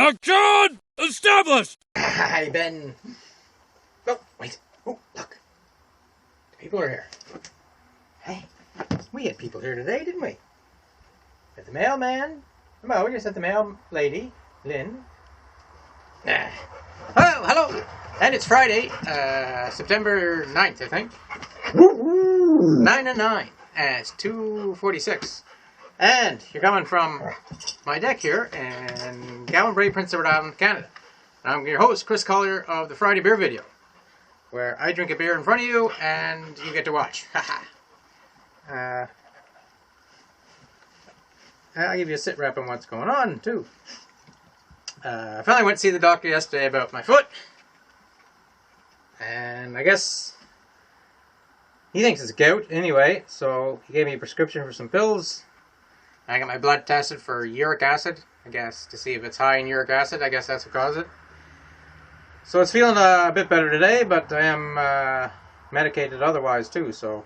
Action! Established! Hi, Ben. Oh, wait. Oh, look. People are here. Hey, we had people here today, didn't we? We had the mailman. Mo, you sent the mail lady, Lynn. Oh, hello. And it's Friday, September 9th, I think. 9 and 9. And it's 2:46. And you're coming from my deck here in Gowan Bray, Prince Edward Island, Canada. And I'm your host, Chris Collier of the Friday Beer Video, where I drink a beer in front of you and you get to watch. I'll give you a sit rep on what's going on, too. I finally went to see the doctor yesterday about my foot. And I guess he thinks it's gout anyway, so he gave me a prescription for some pills. I got my blood tested for uric acid, I guess, to see if it's high in uric acid. I guess that's what caused it. So it's feeling a bit better today, but I am medicated otherwise too, so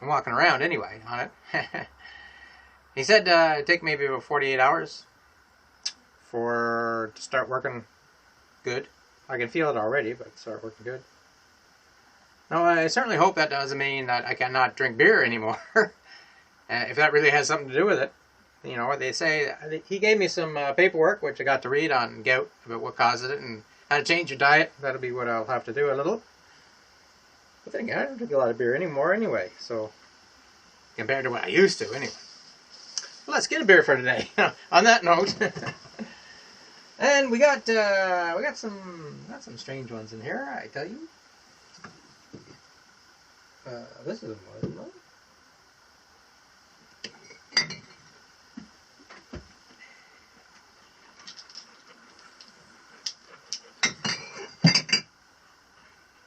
I'm walking around anyway on it. He said it'd take maybe about 48 hours to start working good. I can feel it already, but start working good. Now, I certainly hope that doesn't mean that I cannot drink beer anymore. If that really has something to do with it. You know, they say, he gave me some paperwork, which I got to read on gout, about what causes it and how to change your diet. That'll be what I'll have to do a little. But then again, I don't drink a lot of beer anymore anyway, so compared to what I used to anyway. Well, let's get a beer for today. On that note, and we got some strange ones in here, I tell you. This is one.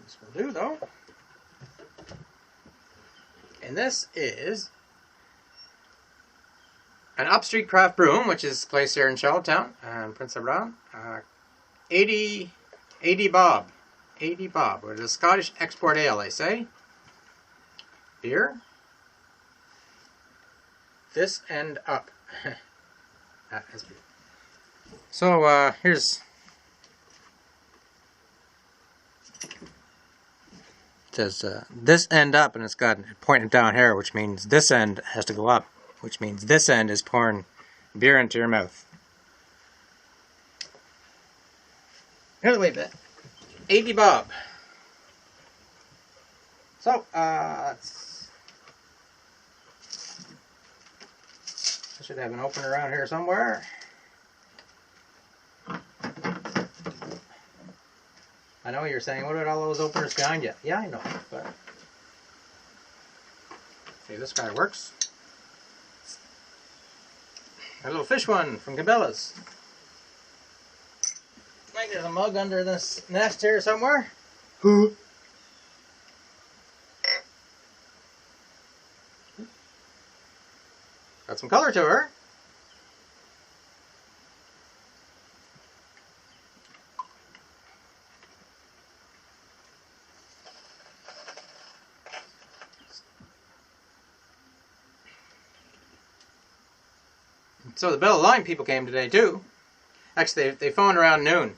This will do, though. And this is an Upstreet craft brewing, which is placed here in Charlottetown and Prince Edward Island. 80 Bob. 80 Bob. It's a Scottish export ale, they say. Beer. This end up. That's beautiful. So, here's. It says this end up, and it's got it pointing down here, which means this end has to go up, which means this end is pouring beer into your mouth. Here's the way bit. 80 Bob. So, I should have an opener around here somewhere. I know you're saying, what about all those openers behind you? Yeah, I know, but see, this guy works. A little fish one from Cabela's. Maybe there's a mug under this nest here somewhere. Got some color to her. So the Bell Line people came today too. Actually, they phoned around noon.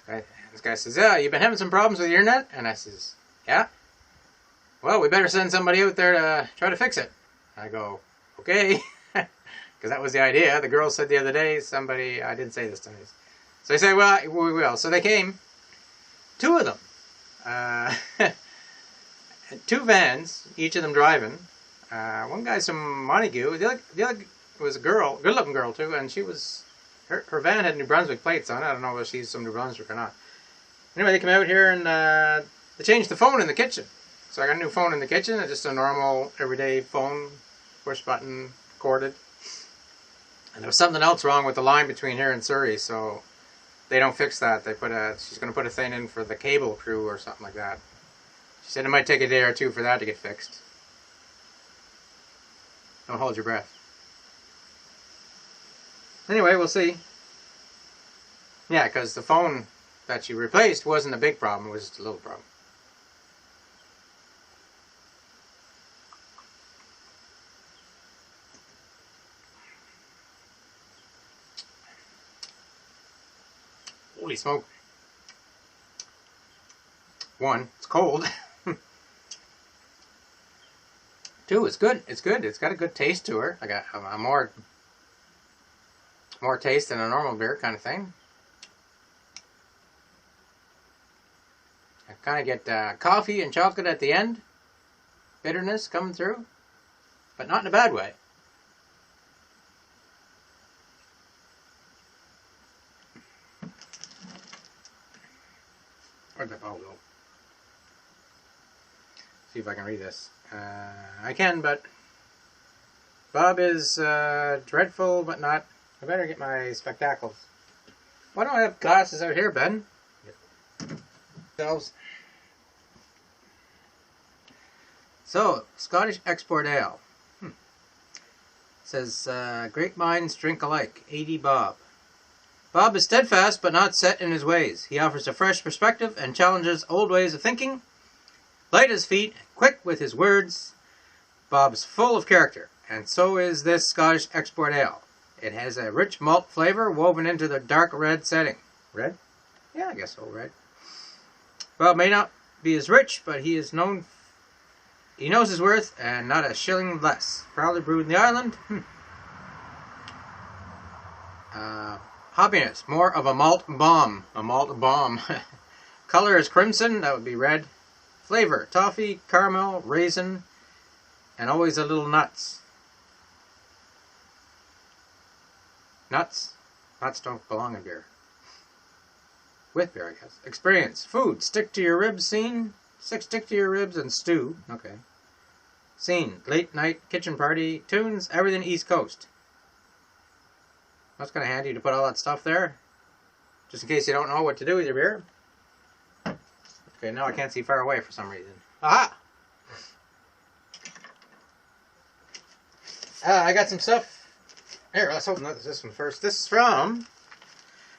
This guy says, "Yeah, you've been having some problems with your internet?" And I says, "Yeah." "Well, we better send somebody out there to try to fix it." I go, "Okay," because that was the idea. The girl said the other day, I didn't say this to me. So I say, "Well, we will." So they came, two of them, two vans, each of them driving. One guy's from Montague. The other was a girl, good-looking girl too, and she was, her van had New Brunswick plates on it. I don't know if she's from New Brunswick or not. Anyway, they come out here and they changed the phone in the kitchen. So I got a new phone in the kitchen, just a normal, everyday phone, push button, corded. And there was something else wrong with the line between here and Surrey, so they don't fix that. She's going to put a thing in for the cable crew or something like that. She said it might take a day or two for that to get fixed. Don't hold your breath. Anyway, we'll see. Yeah, because the phone that she replaced wasn't a big problem, it was just a little problem. Holy smoke. One, it's cold. Two, it's good. It's good. It's got a good taste to her. Like a more taste than a normal beer kind of thing. I kind of get coffee and chocolate at the end. Bitterness coming through. But not in a bad way. Where'd the bottle go? See if I can read this. I can, but Bob is dreadful, but not. I better get my spectacles. Why don't I have glasses out here, Ben? So, Scottish Export Ale. Says, great minds drink alike. 80 Bob. Bob is steadfast but not set in his ways. He offers a fresh perspective and challenges old ways of thinking. Light as feet, quick with his words. Bob's full of character, and so is this Scottish Export Ale. It has a rich malt flavor woven into the dark red setting. Red? Yeah, I guess so, red. Bob may not be as rich, but he knows his worth, and not a shilling less. Proudly brewed in the island. Hoppiness, more of a malt bomb. A malt bomb. Color is crimson, that would be red. Flavor, toffee, caramel, raisin, and always a little nuts. Nuts? Nuts don't belong in beer. With beer, I guess. Experience, food, stick to your ribs scene. Stick to your ribs and stew. Okay. Scene, late night, kitchen party, tunes, everything East Coast. That's kind of handy to put all that stuff there. Just in case you don't know what to do with your beer. Okay, now I can't see far away for some reason. Aha! I got some stuff. Here, let's open this one first. This is from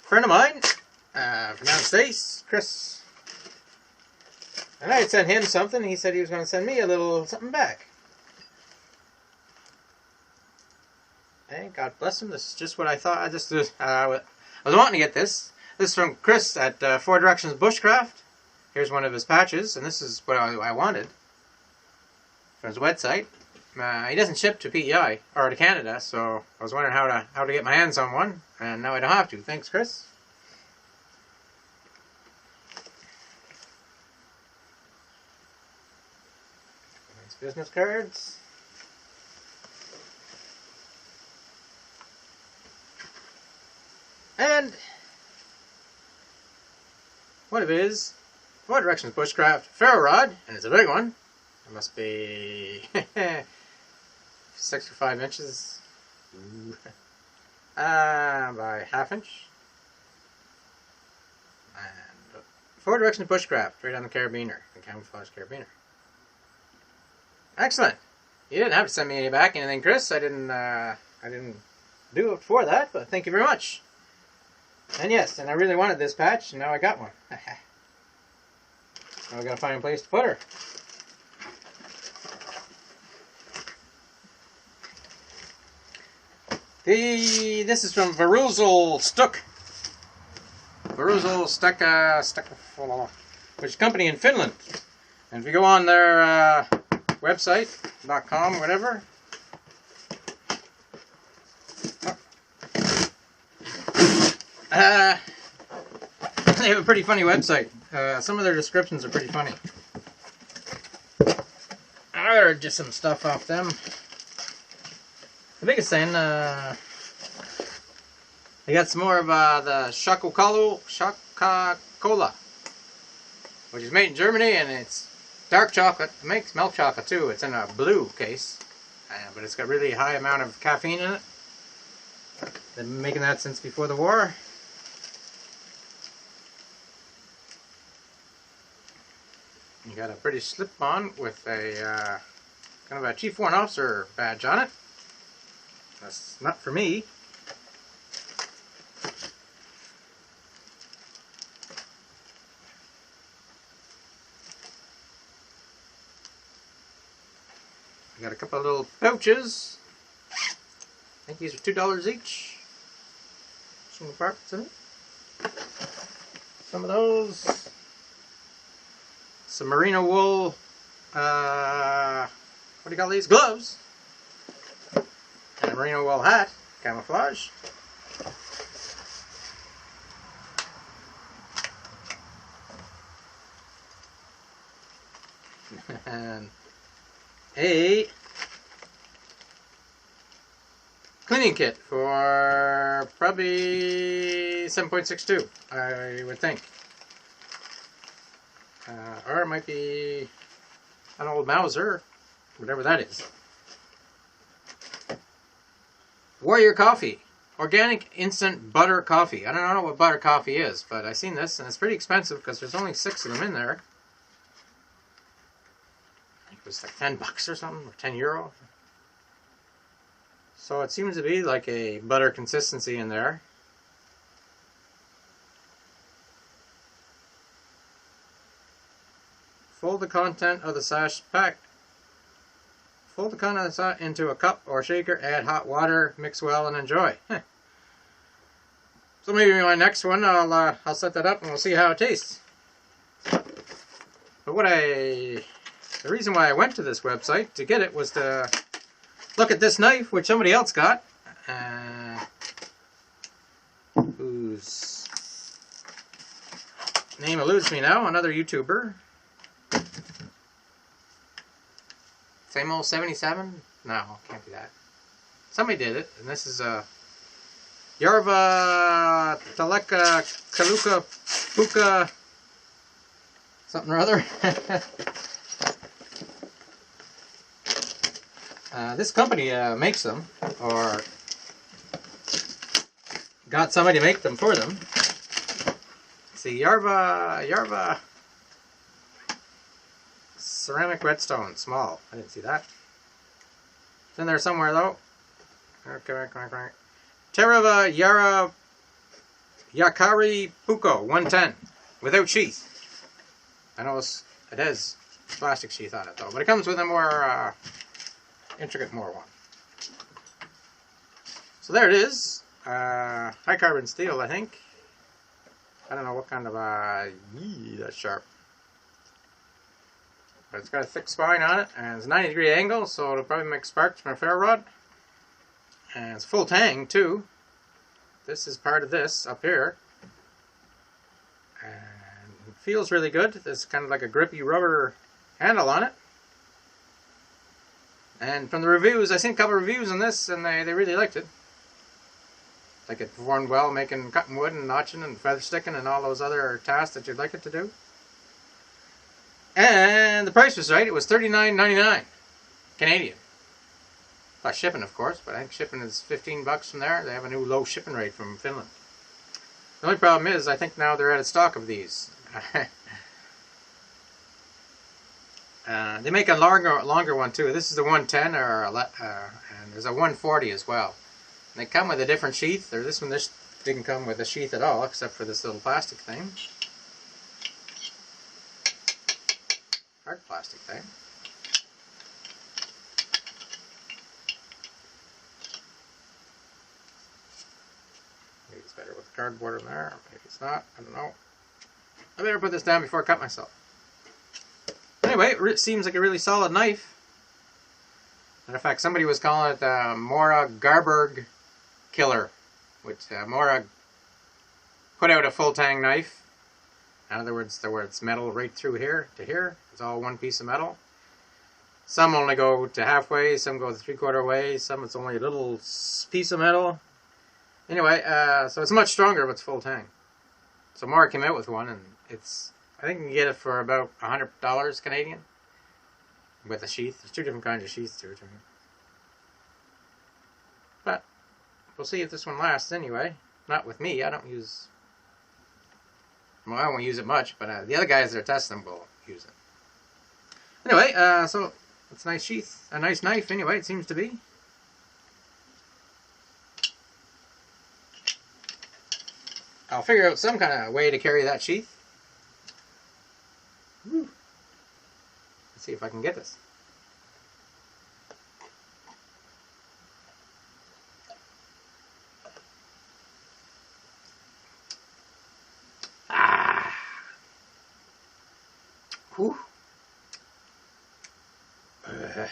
a friend of mine from the United States, Chris. And I had sent him something. He said he was going to send me a little something back. Hey, God bless him. This is just what I thought. I was wanting to get this. This is from Chris at Four Directions Bushcraft. Here's one of his patches, and this is what I wanted from his website. He doesn't ship to PEI or to Canada, so I was wondering how to get my hands on one, and now I don't have to. Thanks, Chris. Nice business cards. And what it is, Four Directions Bushcraft ferro rod, and it's a big one. It must be 6 or 5 inches by ½ inch. And Four Directions Bushcraft, right on the carabiner, the camouflage carabiner. Excellent. You didn't have to send me back anything, Chris. I didn't do it for that, but thank you very much. And yes, and I really wanted this patch, and now I got one. Now I gotta find a place to put her. This is from Varusal Stuk. Varusal Stuk, which is a company in Finland. And if you go on their website, .com, whatever. They have a pretty funny website. Some of their descriptions are pretty funny. I ordered just some stuff off them. The biggest thing, they got some more of the Shaka-Cola, which is made in Germany, and it's dark chocolate. It makes milk chocolate too. It's in a blue case, but it's got really high amount of caffeine in it. They've been making that since before the war. You got a British slip-on with a kind of a Chief Warrant Officer badge on it. That's not for me. You got a couple of little pouches. I think these are $2 each. Some compartments in it. some of those. Some merino wool, what do you call these? Gloves. And a merino wool hat, camouflage. And a cleaning kit for probably 7.62, I would think. Or it might be an old Mauser, whatever that is. Warrior Coffee. Organic instant butter coffee. I don't know what butter coffee is, but I've seen this, and it's pretty expensive because there's only 6 of them in there. I think it was like $10 or something, or €10. So it seems to be like a butter consistency in there. Fold the content of the sash pack. Fold the content of the sash into a cup or shaker, add hot water, mix well, and enjoy. So maybe my next one, I'll set that up and we'll see how it tastes. But the reason why I went to this website to get it was to look at this knife, which somebody else got, whose name eludes me now, another YouTuber. Same old 77? No, can't be that. Somebody did it, and this is Yarva Taleka Kaluka Puka something or other. This company makes them, or got somebody to make them for them. Let's see, Yarva ceramic redstone, small. I didn't see that. It's in there somewhere though. Okay. Terava Yara Yakari Puko 110 without sheath. I know it has plastic sheath on it though, but it comes with a more intricate one. So there it is. High carbon steel, I think. I don't know what kind of that's sharp. But it's got a thick spine on it, and it's a 90-degree angle, so it'll probably make sparks from a ferro rod. And it's full tang too. This is part of this up here. And it feels really good. There's kind of like a grippy rubber handle on it. And from the reviews, I seen a couple of reviews on this, and they really liked it. Like it performed well cutting wood and notching and feather sticking and all those other tasks that you'd like it to do. And the price was right. It was $39.99 Canadian. Plus shipping, of course, but I think shipping is $15 from there. They have a new low shipping rate from Finland. The only problem is, I think now they're out of stock of these. They make a longer one too. This is the 110, and there's a 140 as well. And they come with a different sheath. This one didn't come with a sheath at all, except for this little plastic thing. Hard plastic thing. Maybe it's better with the cardboard in there. Maybe it's not. I don't know. I better put this down before I cut myself. Anyway, it seems like a really solid knife. Matter of fact, somebody was calling it Mora Garberg Killer, which Mora put out a full tang knife. In other words, where it's metal right through here to here. It's all one piece of metal. Some only go to halfway, some go the 3/4 way, some it's only a little piece of metal. Anyway, so it's much stronger, but it's full tang. So Mora came out with one, and I think you can get it for about $100 Canadian with a sheath. There's 2 different kinds of sheaths to it. But we'll see if this one lasts anyway. Not with me. I won't use it much, but the other guys that are testing them will use it. Anyway, so it's a nice sheath, a nice knife anyway, it seems to be. I'll figure out some kind of way to carry that sheath. Woo. Let's see if I can get this. Ah! Whew. I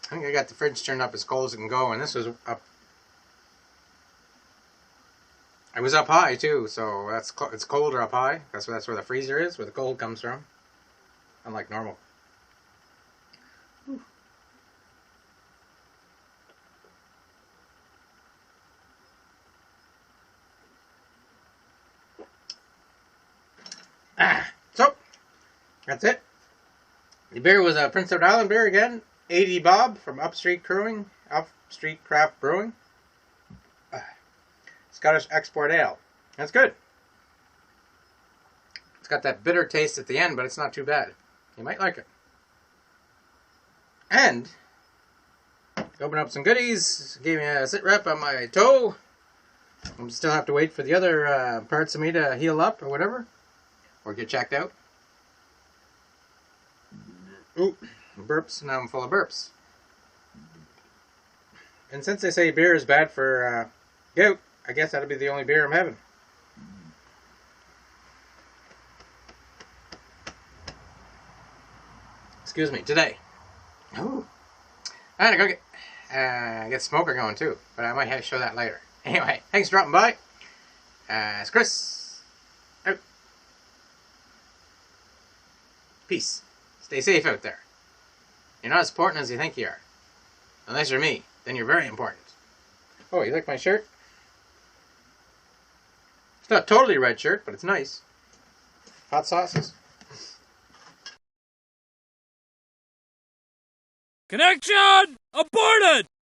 think I got the fridge turned up as cold as it can go, and this was up. I was up high too, so it's colder up high. That's where the freezer is, where the cold comes from. Unlike normal. Whew. So that's it. The beer was a Prince Edward Island beer again. 80 Bob from Upstreet Craft Brewing. Scottish Export Ale. That's good. It's got that bitter taste at the end, but it's not too bad. You might like it. And open up some goodies. Gave me a sit rep on my toe. I still have to wait for the other parts of me to heal up or whatever, or get checked out. Ooh, burps. Now I'm full of burps. And since they say beer is bad for gout, I guess that'll be the only beer I'm having. Excuse me, today. Ooh. I gotta go get smoker going too, but I might have to show that later. Anyway, thanks for dropping by. It's Chris. Out. Peace. Stay safe out there. You're not as important as you think you are. Unless you're me, then you're very important. Oh, you like my shirt? It's not totally red shirt, but it's nice. Hot sauces. Connection aborted!